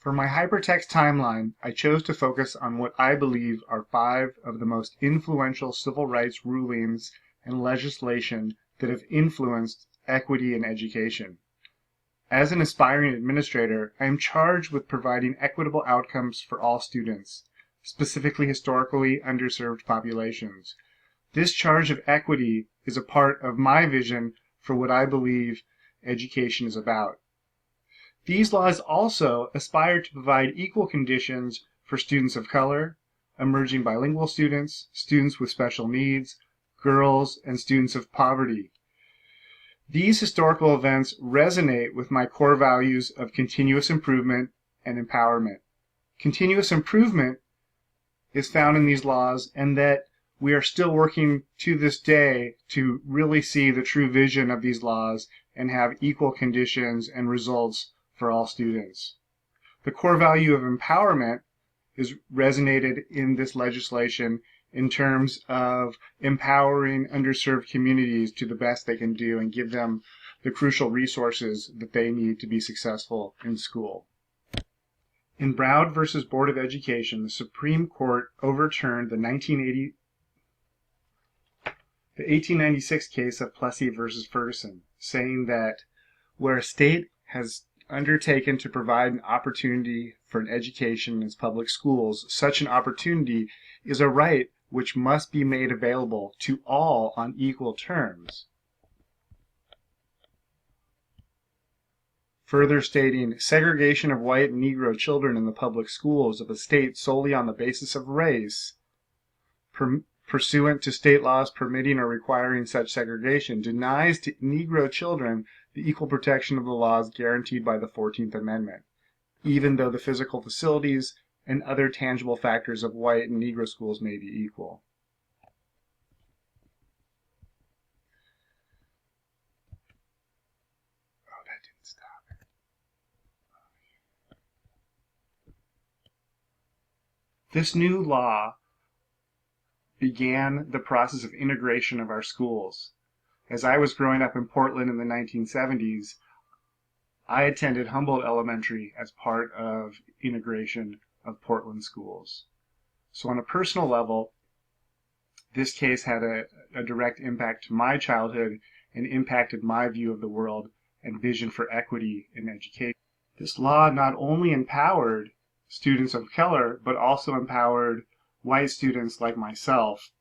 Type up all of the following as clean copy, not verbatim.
For my hypertext timeline, I chose to focus on what I believe are 5 of the most influential civil rights rulings and legislation that have influenced equity in education. As an aspiring administrator, I am charged with providing equitable outcomes for all students, specifically historically underserved populations. This charge of equity is a part of my vision for what I believe education is about. These laws also aspire to provide equal conditions for students of color, emerging bilingual students, students with special needs, girls, and students of poverty. These historical events resonate with my core values of continuous improvement and empowerment. Continuous improvement is found in these laws, and that we are still working to this day to really see the true vision of these laws and have equal conditions and results for all students. The core value of empowerment is resonated in this legislation in terms of empowering underserved communities to the best they can do and give them the crucial resources that they need to be successful in school. In Browd versus Board of Education, the Supreme Court overturned the 1896 case of Plessy versus Ferguson, saying that where a state has undertaken to provide an opportunity for an education in its public schools, such an opportunity is a right which must be made available to all on equal terms. Further stating, segregation of white and Negro children in the public schools of a state solely on the basis of race, pursuant to state laws permitting or requiring such segregation, denies to Negro children the equal protection of the laws guaranteed by the 14th Amendment, even though the physical facilities and other tangible factors of white and Negro schools may be equal. Oh, that didn't stop. This new law began the process of integration of our schools. As I was growing up in Portland in the 1970s, I attended Humboldt Elementary as part of integration of Portland schools. So on a personal level, this case had a direct impact to my childhood and impacted my view of the world and vision for equity in education. This law not only empowered students of color, but also empowered white students like myself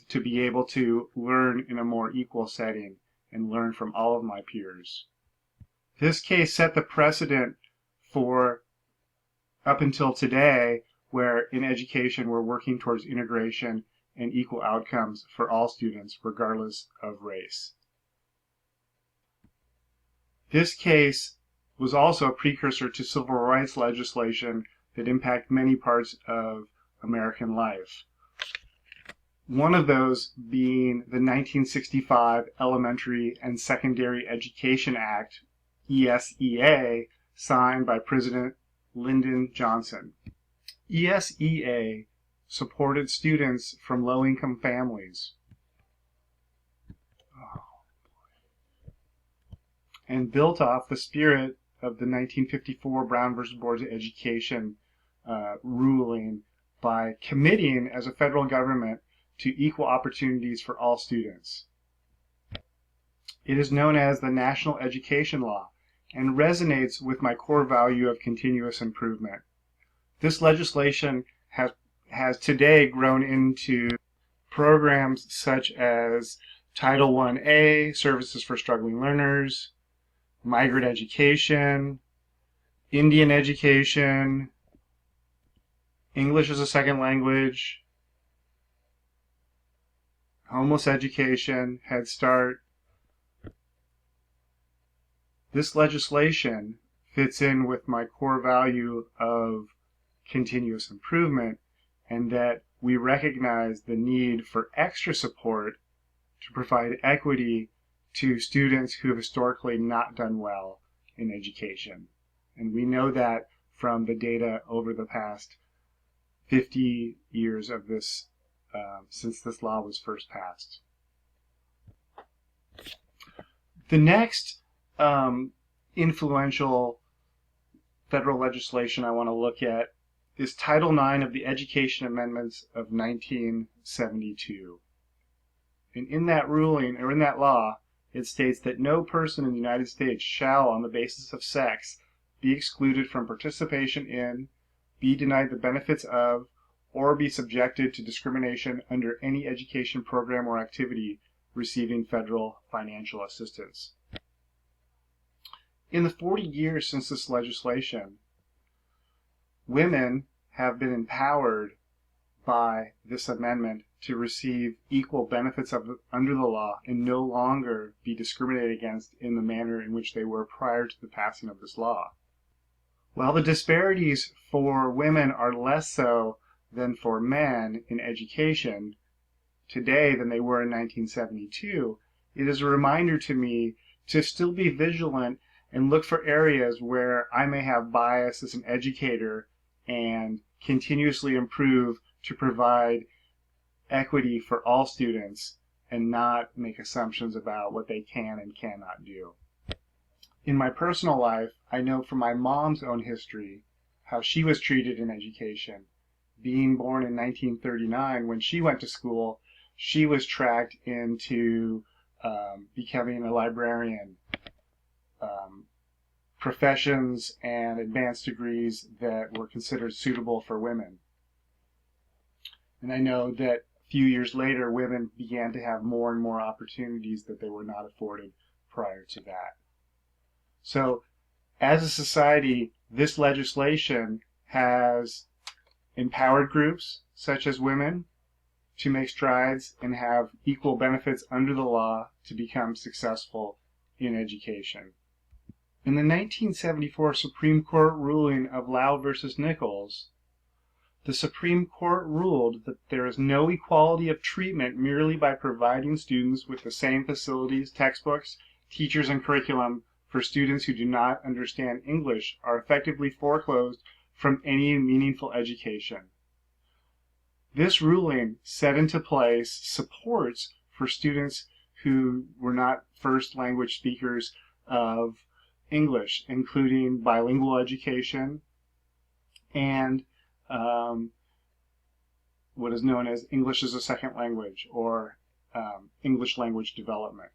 to be able to learn in a more equal setting and learn from all of my peers. This case set the precedent for up until today, where in education we're working towards integration and equal outcomes for all students, regardless of race. This case was also a precursor to civil rights legislation that impact many parts of American life. One of those being the 1965 Elementary and Secondary Education Act, ESEA, signed by President Lyndon Johnson. ESEA supported students from low-income families and built off the spirit of the 1954 Brown versus Board of Education ruling by committing as a federal government to equal opportunities for all students. It is known as the National Education Law and resonates with my core value of continuous improvement. This legislation has today grown into programs such as Title I-A, Services for Struggling Learners, Migrant Education, Indian Education, English as a Second Language, Homeless Education, Head Start. This legislation fits in with my core value of continuous improvement, and that we recognize the need for extra support to provide equity to students who have historically not done well in education. And we know that from the data over the past 50 years of this, since this law was first passed. The next influential federal legislation I want to look at is Title IX of the Education Amendments of 1972. And in that ruling, or in that law, it states that no person in the United States shall, on the basis of sex, be excluded from participation in, be denied the benefits of, or be subjected to discrimination under any education program or activity receiving federal financial assistance. In the 40 years since this legislation, women have been empowered by this amendment to receive equal benefits under the law and no longer be discriminated against in the manner in which they were prior to the passing of this law. While the disparities for women are less so than for men in education today than they were in 1972, it is a reminder to me to still be vigilant and look for areas where I may have bias as an educator and continuously improve to provide equity for all students and not make assumptions about what they can and cannot do. In my personal life, I know from my mom's own history how she was treated in education. Being born in 1939, when she went to school, she was tracked into becoming a librarian, professions and advanced degrees that were considered suitable for women. And I know that a few years later, women began to have more and more opportunities that they were not afforded prior to that. So, as a society, this legislation has empowered groups, such as women, to make strides and have equal benefits under the law to become successful in education. In the 1974 Supreme Court ruling of Lau versus Nichols, the Supreme Court ruled that there is no equality of treatment merely by providing students with the same facilities, textbooks, teachers, and curriculum for students who do not understand English are effectively foreclosed from any meaningful education. This ruling set into place supports for students who were not first language speakers of English, including bilingual education and what is known as English as a second language, or English language development.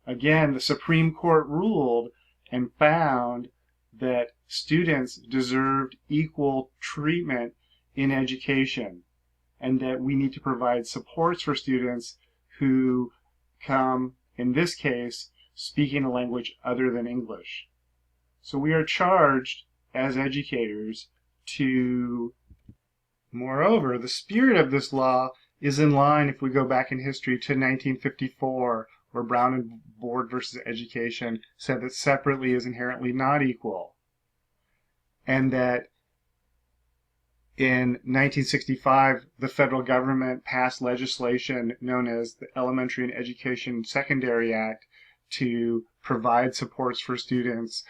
Again, the Supreme Court ruled and found that students deserved equal treatment in education, and that we need to provide supports for students who come, in this case, speaking a language other than English. So we are charged as educators to, moreover, the spirit of this law is in line, if we go back in history, to 1954, where Brown and Board versus Education said that separately is inherently not equal, and that in 1965, the federal government passed legislation known as the Elementary and Education Secondary Act to provide supports for students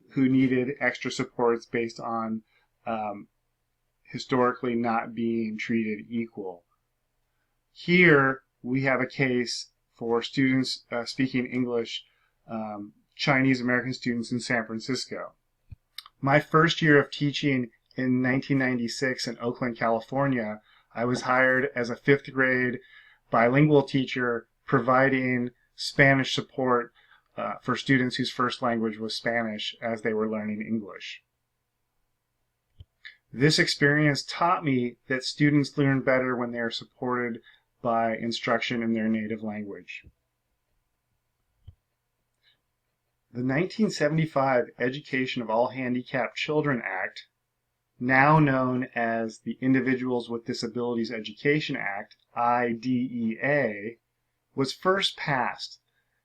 who needed extra supports based on historically not being treated equal. Here, we have a case for students speaking English, Chinese American students in San Francisco. My first year of teaching in 1996 in Oakland, California, I was hired as a 5th grade bilingual teacher providing Spanish support for students whose first language was Spanish as they were learning English. This experience taught me that students learn better when they are supported by instruction in their native language. The 1975 Education of All Handicapped Children Act, now known as the Individuals with Disabilities Education Act, IDEA, was first passed,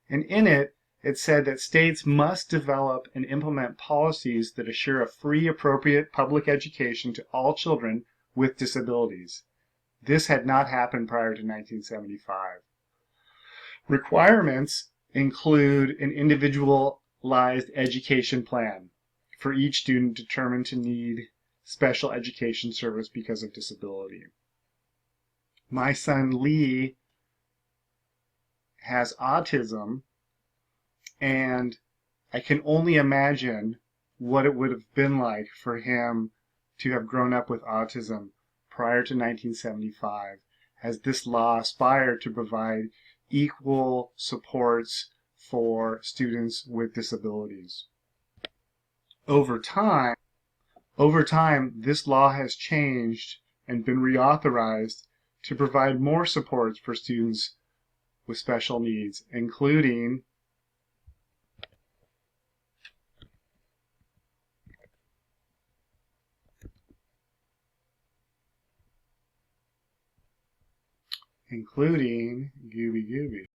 and in it, it said that states must develop and implement policies that assure a free, appropriate public education to all children with disabilities. This had not happened prior to 1975. Requirements include an individualized education plan for each student determined to need special education service because of disability. My son Lee has autism, and I can only imagine what it would have been like for him to have grown up with autism prior to 1975, as this law aspired to provide equal supports for students with disabilities. Over time, this law has changed and been reauthorized to provide more supports for students with special needs, including Gooby Gooby.